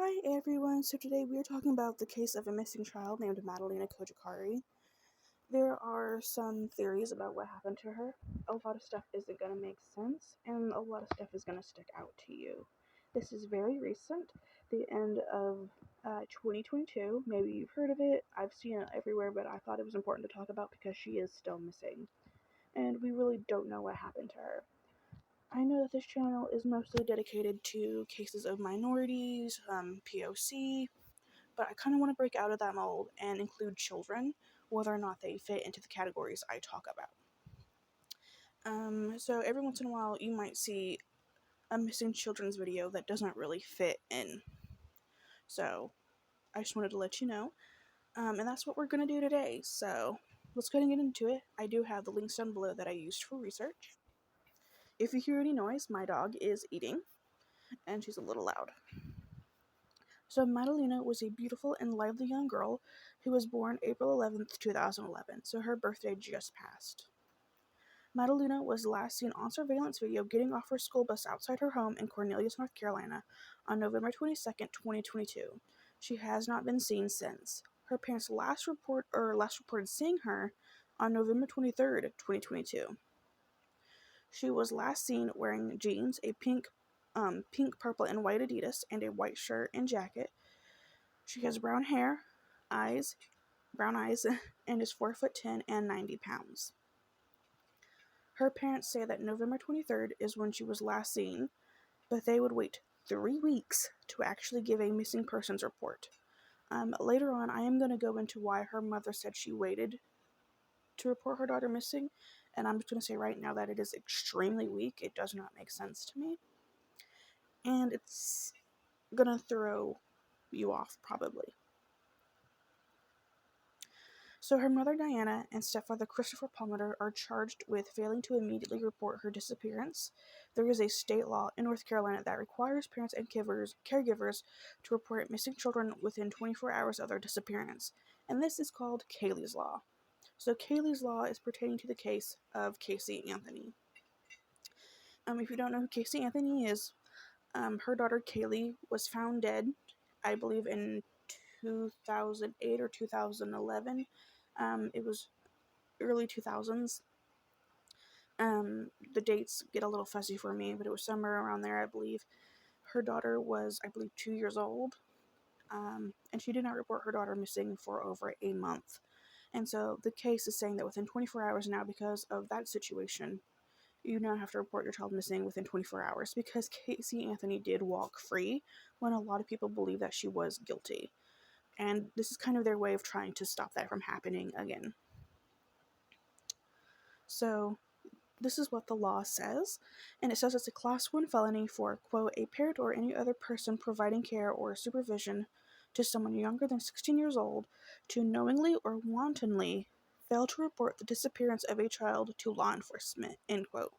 Hi everyone, so today we are talking about the case of a missing child named Madalina Cojocari. There are some theories about what happened to her. A lot of stuff isn't going to make sense, and a lot of stuff is going to stick out to you. This is very recent, the end of 2022. Maybe you've heard of it, I've seen it everywhere, but I thought it was important to talk about because she is still missing. And we really don't know what happened to her. I know that this channel is mostly dedicated to cases of minorities, POC, but I kind of want to break out of that mold and include children, whether or not they fit into the categories I talk about. So every once in a while, you might see a missing children's video that doesn't really fit in. So I just wanted to let you know, and that's what we're going to do today. So let's go ahead and get into it. I do have the links down below that I used for research. If you hear any noise, my dog is eating, and she's a little loud. So Madalina was a beautiful and lively young girl who was born April 11th, 2011, so her birthday just passed. Madalina was last seen on surveillance video getting off her school bus outside her home in Cornelius, North Carolina on November 22nd, 2022. She has not been seen since. Her parents last reported seeing her on November 23rd, 2022. She was last seen wearing jeans, a pink, purple, and white Adidas, and a white shirt and jacket. She has brown hair, brown eyes, and is 4'10" and 90 pounds. Her parents say that November 23rd is when she was last seen, but they would wait 3 weeks to actually give a missing persons report. Later on, I am going to go into why her mother said she waited to report her daughter missing, and I'm just going to say right now that it is extremely weak. It does not make sense to me, and it's going to throw you off probably. So her mother Diana and stepfather Christopher Palmer are charged with failing to immediately report her disappearance. There is a state law in North Carolina that requires parents and caregivers to report missing children within 24 hours of their disappearance, and this is called Kaylee's Law. So Kaylee's Law is pertaining to the case of Casey Anthony. If you don't know who Casey Anthony is, her daughter Kaylee was found dead, I believe in 2008 or 2011. It was early 2000s. The dates get a little fuzzy for me, but it was somewhere around there, I believe. Her daughter was, I believe, 2 years old, and she did not report her daughter missing for over a month. And so the case is saying that within 24 hours now, because of that situation, you now have to report your child missing within 24 hours because Casey Anthony did walk free when a lot of people believe that she was guilty. And this is kind of their way of trying to stop that from happening again. So this is what the law says, and it says it's a class 1 felony for, quote, a parent or any other person providing care or supervision to someone younger than 16 years old to knowingly or wantonly fail to report the disappearance of a child to law enforcement, end quote.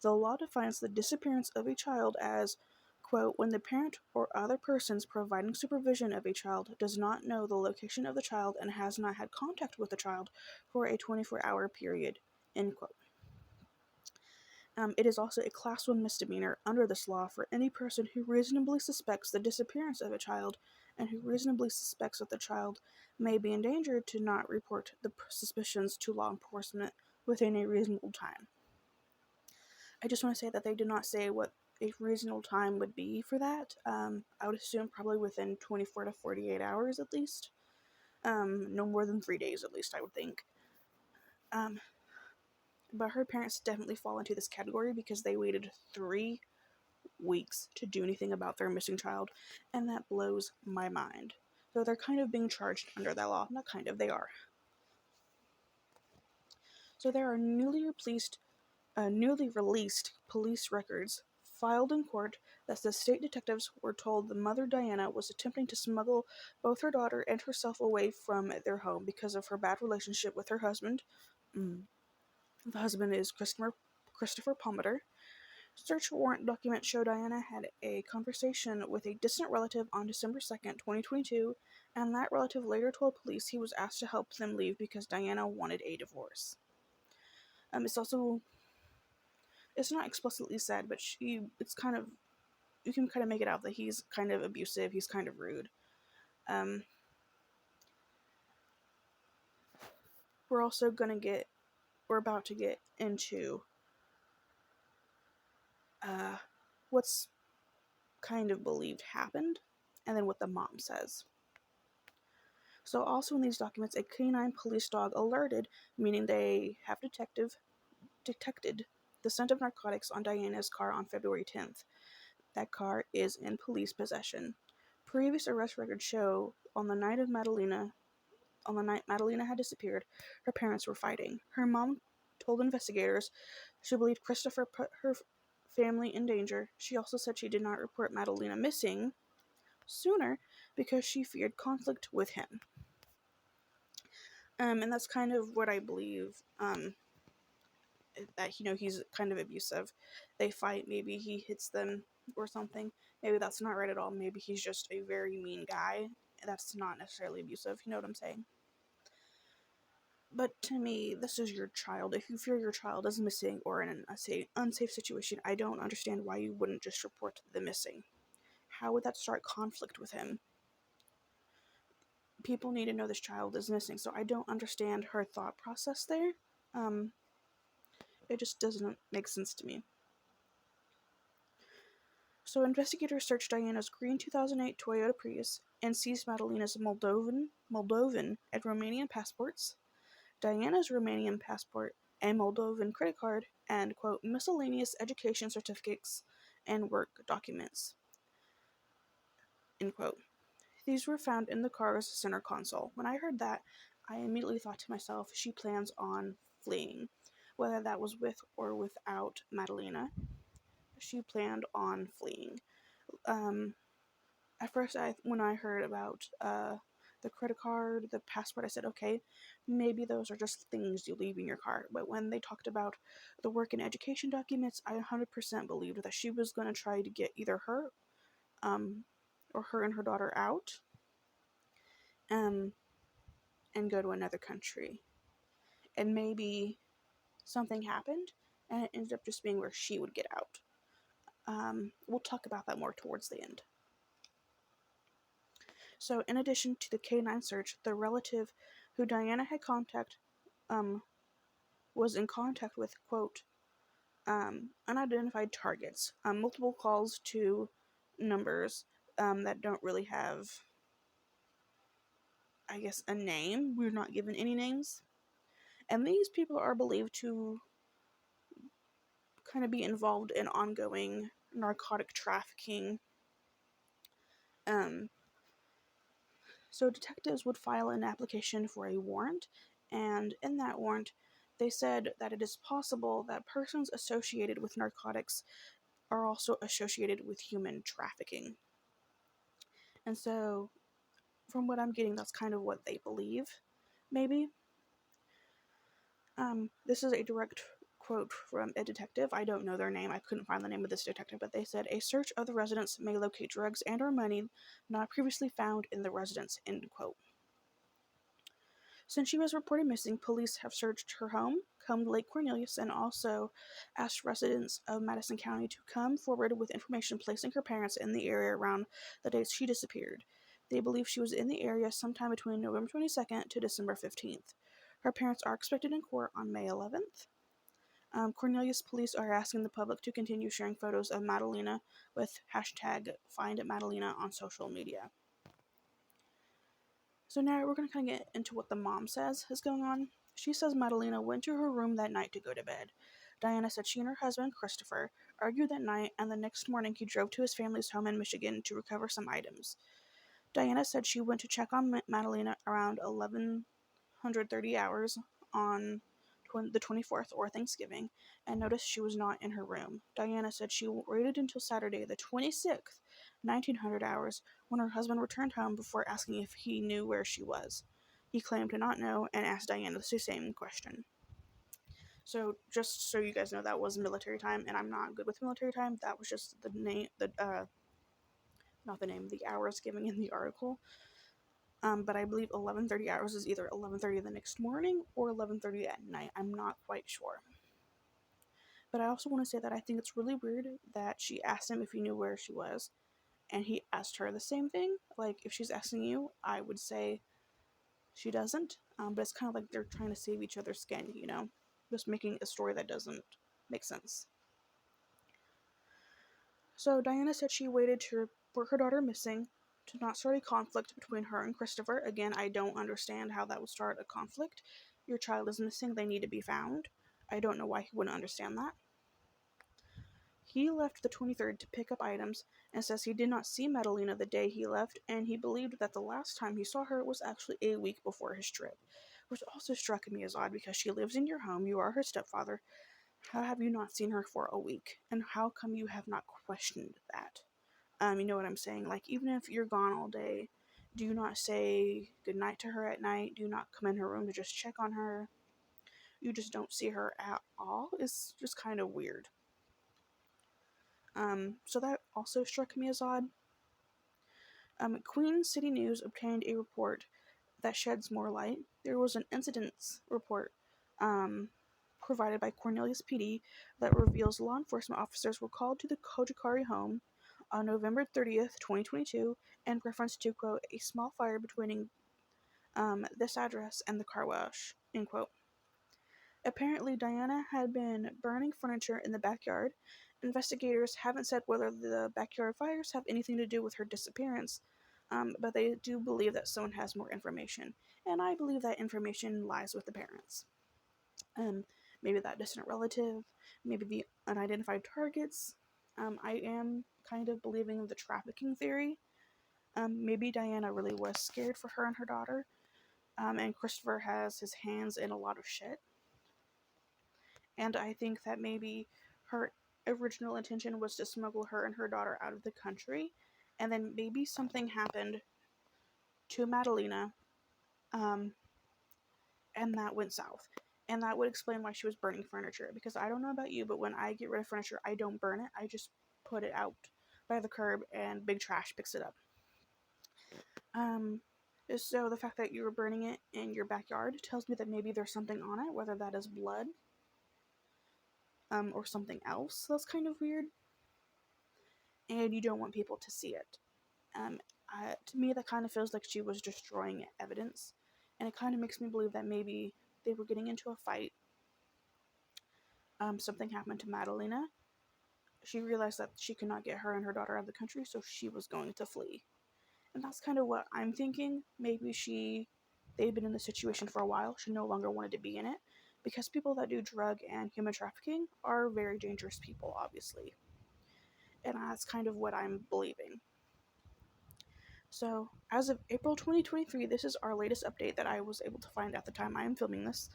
The law defines the disappearance of a child as, quote, when the parent or other persons providing supervision of a child does not know the location of the child and has not had contact with the child for a 24-hour period, end quote. It is also a Class 1 misdemeanor under this law for any person who reasonably suspects the disappearance of a child and who reasonably suspects that the child may be endangered to not report the suspicions to law enforcement within a reasonable time. I just want to say that they did not say what a reasonable time would be for that. I would assume probably within 24 to 48 hours at least. No more than 3 days at least, I would think. But her parents definitely fall into this category because they waited 3 weeks to do anything about their missing child, and that blows my mind. So they're kind of being charged under that law. Not kind of, they are. So there are newly released police records filed in court that the state detectives were told the mother Diana was attempting to smuggle both her daughter and herself away from their home because of her bad relationship with her husband. The husband is Christopher Palmer. Search warrant documents show Diana had a conversation with a distant relative on December 2nd, 2022, and that relative later told police he was asked to help them leave because Diana wanted a divorce. It's not explicitly said, but it's kind of you can kind of make it out that he's kind of abusive, he's kind of rude. We're about to get into what's kind of believed happened, and then what the mom says. So also in these documents, a canine police dog alerted, meaning they have detected the scent of narcotics on Diana's car on February 10th. That car is in police possession. Previous arrest records show on the night Madalina had disappeared, her parents were fighting. Her mom told investigators she believed Christopher put her family in danger. She also said she did not report Madalina missing sooner because she feared conflict with him. And that's kind of what I believe, that, he's kind of abusive. They fight, maybe he hits them or something. Maybe that's not right at all. Maybe he's just a very mean guy. That's not necessarily abusive, you know what I'm saying? But to me, this is your child. If you fear your child is missing or in an unsafe situation, I don't understand why you wouldn't just report the missing. How would that start conflict with him? People need to know this child is missing, so I don't understand her thought process there. It just doesn't make sense to me. So investigators searched Diana's green 2008 Toyota Prius and seized Madalina's Moldovan and Romanian passports, Diana's Romanian passport, a Moldovan credit card, and, quote, miscellaneous education certificates and work documents, end quote. These were found in the car's center console. When I heard that, I immediately thought to myself, she plans on fleeing. Whether that was with or without Madalina, she planned on fleeing. At first, when I heard about the credit card, the passport, I said, okay, maybe those are just things you leave in your car. But when they talked about the work and education documents, I 100% believed that she was going to try to get either her or her and her daughter out and go to another country. And maybe something happened and it ended up just being where she would get out. We'll talk about that more towards the end. So, in addition to the canine search, the relative who Diana had was in contact with, quote, unidentified targets, multiple calls to numbers that don't really have, I guess, a name. We're not given any names. And these people are believed to kind of be involved in ongoing narcotic trafficking. So detectives would file an application for a warrant, and in that warrant, they said that it is possible that persons associated with narcotics are also associated with human trafficking. And so, from what I'm getting, that's kind of what they believe, maybe. This is a direct quote from a detective. I don't know their name. I couldn't find the name of this detective, but they said, a search of the residence may locate drugs and or money not previously found in the residence, end quote. Since she was reported missing, police have searched her home, combed Lake Cornelius, and also asked residents of Madison County to come forward with information placing her parents in the area around the dates she disappeared. They believe she was in the area sometime between November 22nd to December 15th. Her parents are expected in court on May 11th. Cornelius police are asking the public to continue sharing photos of Madalina with hashtag #FindMadalina on social media. So now we're going to kind of get into what the mom says is going on. She says Madalina went to her room that night to go to bed. Diana said she and her husband, Christopher, argued that night, and the next morning he drove to his family's home in Michigan to recover some items. Diana said she went to check on Madalina around 11:30 hours on the 24th, or Thanksgiving, and noticed she was not in her room. Diana said she waited until Saturday, the 26th, 1900 hours, when her husband returned home before asking if he knew where she was. He claimed to not know and asked Diana the same question. So, just so you guys know, that was military time, and I'm not good with military time. That was just the name, not the name, the hours given in the article. But I believe 11:30 hours is either 11:30 the next morning or 11:30 at night. I'm not quite sure. But I also want to say that I think it's really weird that she asked him if he knew where she was, and he asked her the same thing. Like, if she's asking you, I would say she doesn't. But it's kind of like they're trying to save each other's skin, you know? Just making a story that doesn't make sense. So Diana said she waited to report her daughter missing to not start a conflict between her and Christopher. Again, I don't understand how that would start a conflict. Your child is missing, they need to be found. I don't know why he wouldn't understand that. He left the 23rd to pick up items and says he did not see Madalina the day he left, and he believed that the last time he saw her was actually a week before his trip, which also struck me as odd because she lives in your home, you are her stepfather. How have you not seen her for a week? And how come you have not questioned that? You know what I'm saying? Like, even if you're gone all day, do you not say goodnight to her at night? Do you not come in her room to just check on her? You just don't see her at all? It's just kind of weird. So that also struck me as odd. Queen City News obtained a report that sheds more light. There was an incidents report um, provided by Cornelius PD that reveals law enforcement officers were called to the Cojocari home on November 30th, 2022, and reference to, quote, a small fire between this address and the car wash, end quote. Apparently, Diana had been burning furniture in the backyard. Investigators haven't said whether the backyard fires have anything to do with her disappearance, but they do believe that someone has more information, and I believe that information lies with the parents. Um, Maybe that distant relative, maybe the unidentified targets. I am kind of believing the trafficking theory. Maybe Diana really was scared for her and her daughter, and Christopher has his hands in a lot of shit. And I think that maybe her original intention was to smuggle her and her daughter out of the country, and then maybe something happened to Madalina, um, and that went south. And that would explain why she was burning furniture. Because I don't know about you, but when I get rid of furniture, I don't burn it. I just put it out by the curb, and big trash picks it up. Um, so the fact that you were burning it in your backyard tells me that maybe there's something on it, whether that is blood, or something else that's kind of weird, and you don't want people to see it. Um, to me, that kind of feels like she was destroying evidence, and it kind of makes me believe that maybe they were getting into a fight. Something happened to Madalina. She realized that she could not get her and her daughter out of the country, so she was going to flee. And that's kind of what I'm thinking. Maybe they'd been in the situation for a while. She no longer wanted to be in it, because people that do drug and human trafficking are very dangerous people, obviously. And that's kind of what I'm believing. So, as of April 2023, this is our latest update that I was able to find at the time I am filming this.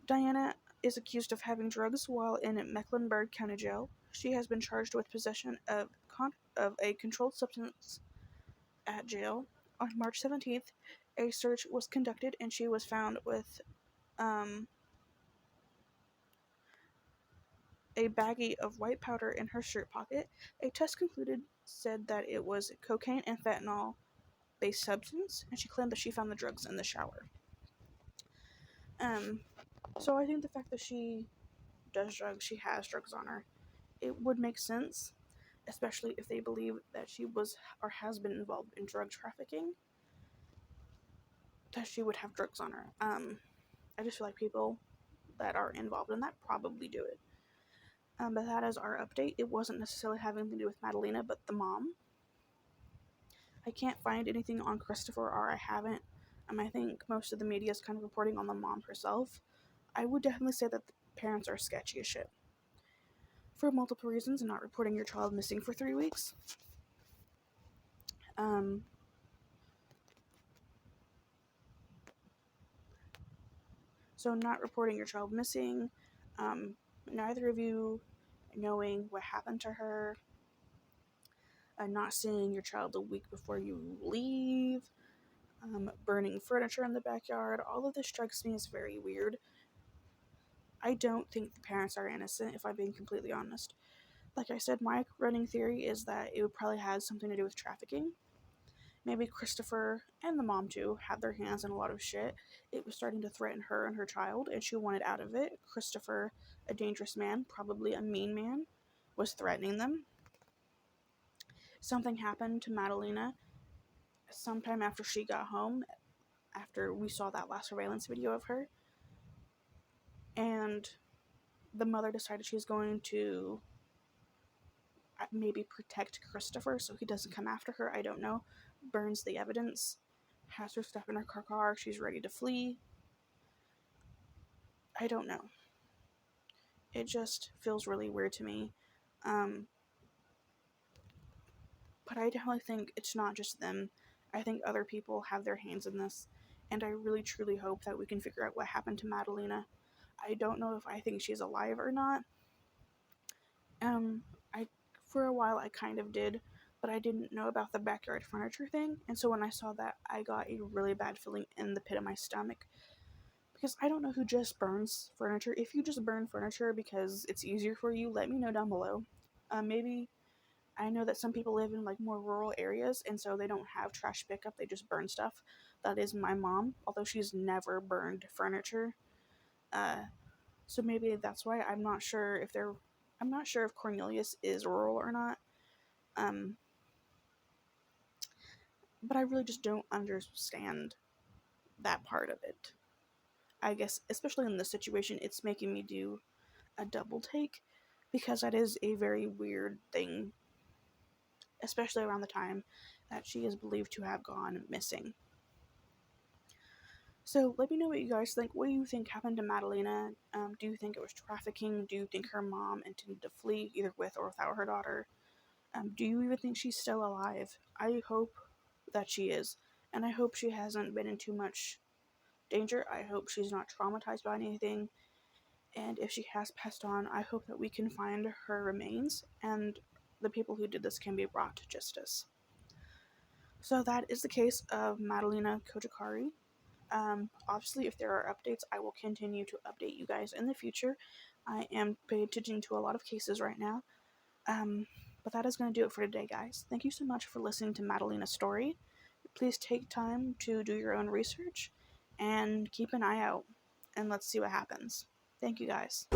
Diana is accused of having drugs while in Mecklenburg County Jail. She has been charged with possession of a controlled substance at jail. On March 17th, a search was conducted and she was found with a baggie of white powder in her shirt pocket. A test said that it was cocaine and fentanyl based substance, and she claimed that she found the drugs in the shower. Um, so I think the fact that she does drugs, she has drugs on her, it would make sense, especially if they believe that she was or has been involved in drug trafficking, that she would have drugs on her. I just feel like people that are involved in that probably do it. But that is our update. It wasn't necessarily having to do with Madalina, but the mom. I can't find anything on Christopher, or I haven't. I think most of the media is kind of reporting on the mom herself. I would definitely say that the parents are sketchy as shit. For multiple reasons, not reporting your child missing for 3 weeks. So not reporting your child missing, neither of you knowing what happened to her, not seeing your child a week before you leave, burning furniture in the backyard. All of this strikes me as very weird. I don't think the parents are innocent, if I'm being completely honest. Like I said, my running theory is that it would probably have something to do with trafficking. maybe Christopher and the mom too had their hands in a lot of shit. It was starting to threaten her and her child, and she wanted out of it. Christopher, a dangerous man, probably a mean man, was threatening them. Something happened to Madalina sometime after she got home, after we saw that last surveillance video of her, and the mother decided she's going to maybe protect Christopher so he doesn't come after her. I don't know. Burns the evidence, has her stuff in her car. She's ready to flee. I don't know. It just feels really weird to me. But I definitely think it's not just them. I think other people have their hands in this, and I really truly hope that we can figure out what happened to Madalina. I don't know if I think she's alive or not. I for a while I kind of did, but I didn't know about the backyard furniture thing, and so when I saw that, I got a really bad feeling in the pit of my stomach because I don't know who just burns furniture. If you just burn furniture because it's easier for you, let me know down below. Maybe I know that some people live in like more rural areas, and so they don't have trash pickup. They just burn stuff. That is my mom, although she's never burned furniture. So maybe that's why I'm not sure if they're. I'm not sure if Cornelius is rural or not. Um, but I really just don't understand that part of it. I guess, especially in this situation, it's making me do a double take because that is a very weird thing, especially around the time that she is believed to have gone missing. So let me know what you guys think. What do you think happened to Madalina? Do you think it was trafficking? Do you think her mom intended to flee either with or without her daughter? Do you even think she's still alive? I hope that she is, and I hope she hasn't been in too much danger. I hope she's not traumatized by anything, and if she has passed on, I hope that we can find her remains and the people who did this can be brought to justice. So that is the case of Madalina Cojocari. Obviously, if there are updates, I will continue to update you guys in the future. I am paying attention to a lot of cases right now. But that is going to do it for today, guys. Thank you so much for listening to Madalina's story. Please take time to do your own research and keep an eye out, and let's see what happens. Thank you, guys.